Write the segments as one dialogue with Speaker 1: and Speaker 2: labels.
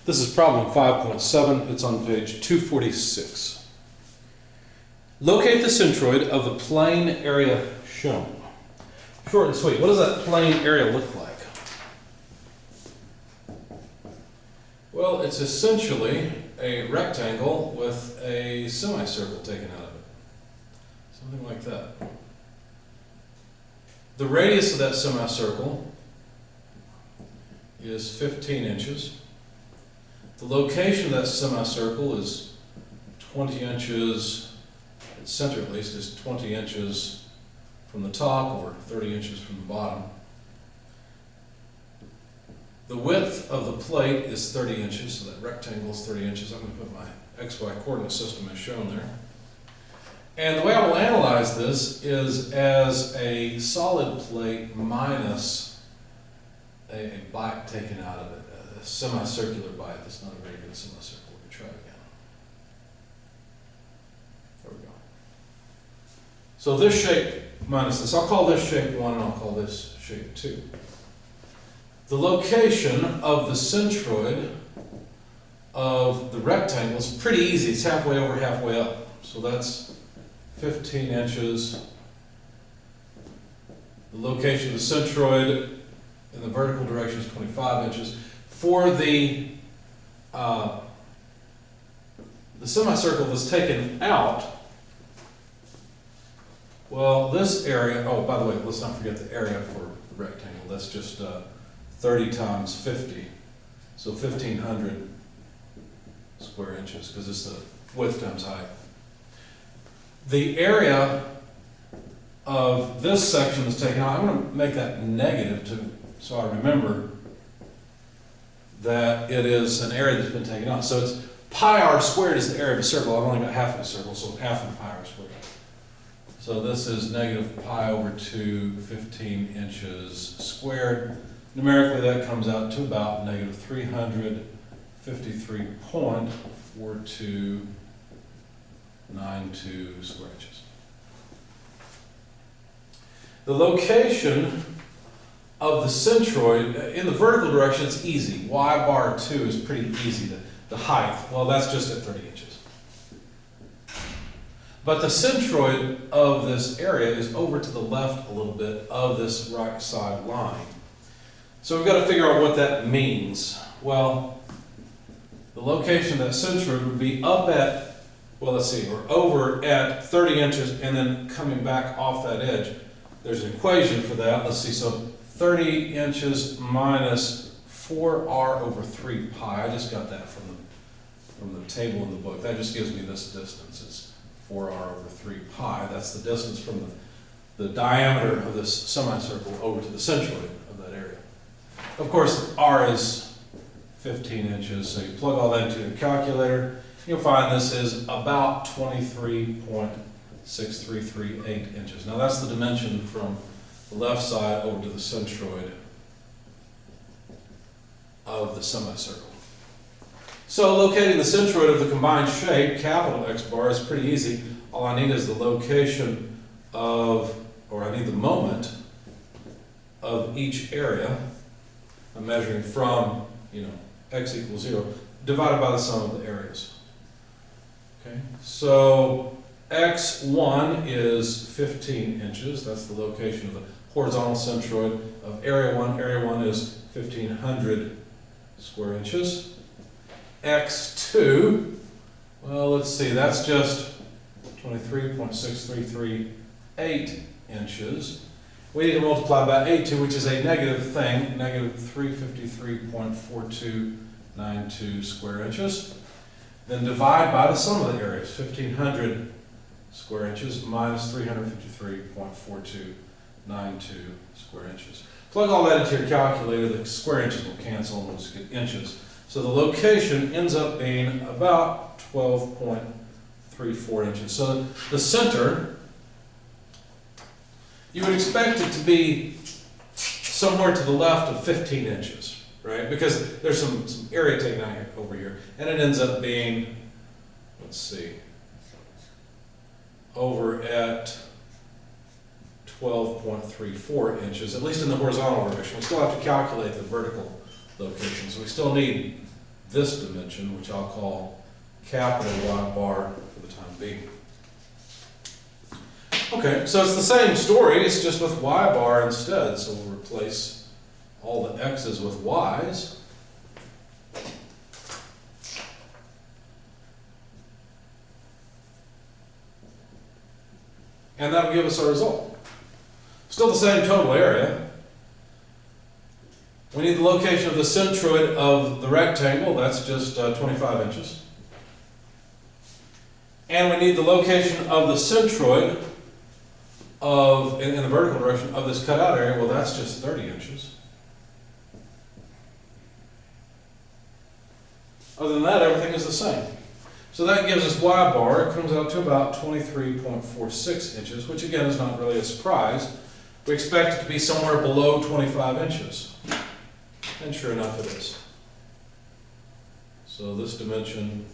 Speaker 1: This is problem 5.7. It's on page 246. Locate the centroid of the plane area shown. Short and sweet. What does that plane area look like? Well, it's essentially a rectangle with a semicircle taken out of it. Something like that. The radius of that semicircle is 15 inches. The location of that semicircle is 20 inches, its center at least, is 20 inches from the top or 30 inches from the bottom. The width of the plate is 30 inches, so that rectangle is 30 inches. I'm going to put my XY coordinate system as shown there. And the way I will analyze this is as a solid plate minus a bite taken out of it, a semicircular bite. That's not a very good semicircle. We can try it again. There we go. So this shape minus this, I'll call this shape 1 and I'll call this shape 2. The location of the centroid of the rectangle is pretty easy. It's halfway over, halfway up. So that's 15 inches. The location of the centroid in the vertical direction is 25 inches. For the semicircle that's taken out, well, this area, oh, by the way, let's not forget the area for the rectangle. That's just 30 times 50, so 1,500 square inches, because it's the width times height. The area of this section that's taken out, I'm going to make that negative so I remember that it is an area that's been taken out. So it's pi r squared is the area of a circle. I've only got half of a circle, so half of pi r squared. So this is negative pi over 2, 15 inches squared. Numerically, that comes out to about negative 353.4292 square inches. The location of the centroid, in the vertical direction, it's easy. Y bar 2 is pretty easy. The height, well, that's just at 30 inches. But the centroid of this area is over to the left a little bit of this right side line. So we've got to figure out what that means. Well, the location of that centroid would be up at, well, let's see, or over at 30 inches and then coming back off that edge. There's an equation for that. Let's see, so 30 inches minus 4r over 3 pi. I just got that from the table in the book. That just gives me this distance. It's 4r over 3 pi. That's the distance from the diameter of this semicircle over to the centroid of that area. Of course, r is 15 inches, so you plug all that into your calculator. You'll find this is about 23.6338 inches. Now that's the dimension from the left side over to the centroid of the semicircle. So locating the centroid of the combined shape, capital X bar, is pretty easy. All I need is the location of, or I need the moment of each area. I'm measuring from, x equals 0, divided by the sum of the areas. Okay, so x1 is 15 inches. That's the location of the horizontal centroid of area 1. Area 1 is 1,500 square inches. x2, well, let's see, that's just 23.6338 inches. We need to multiply by 8, which is a negative thing, negative 353.4292 square inches. Then divide by the sum of the areas, 1,500 square inches minus 353.4292 square inches. Plug all that into your calculator, the square inches will cancel and we'll just get inches. So the location ends up being about 12.34 inches. So the center, you would expect it to be somewhere to the left of 15 inches, right? Because there's some area taken out here, over here. And it ends up being, let's see, over at 12.34 inches, at least in the horizontal direction. We still have to calculate the vertical location, so we still need this dimension, which I'll call capital Y bar for the time being. Okay, so it's the same story, it's just with Y bar instead. So we'll replace all the X's with Y's. And that will give us our result. Still the same total area. We need the location of the centroid of the rectangle, that's just 25 inches. And we need the location of the centroid of, in the vertical direction of this cutout area, well that's just 30 inches. Other than that, everything is the same. So that gives us Y bar, it comes out to about 23.46 inches, which again is not really a surprise. We expect it to be somewhere below 25 inches. And sure enough it is. So this dimension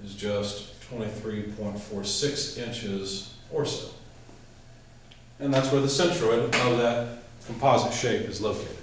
Speaker 1: is just 23.46 inches or so. And that's where the centroid of that composite shape is located.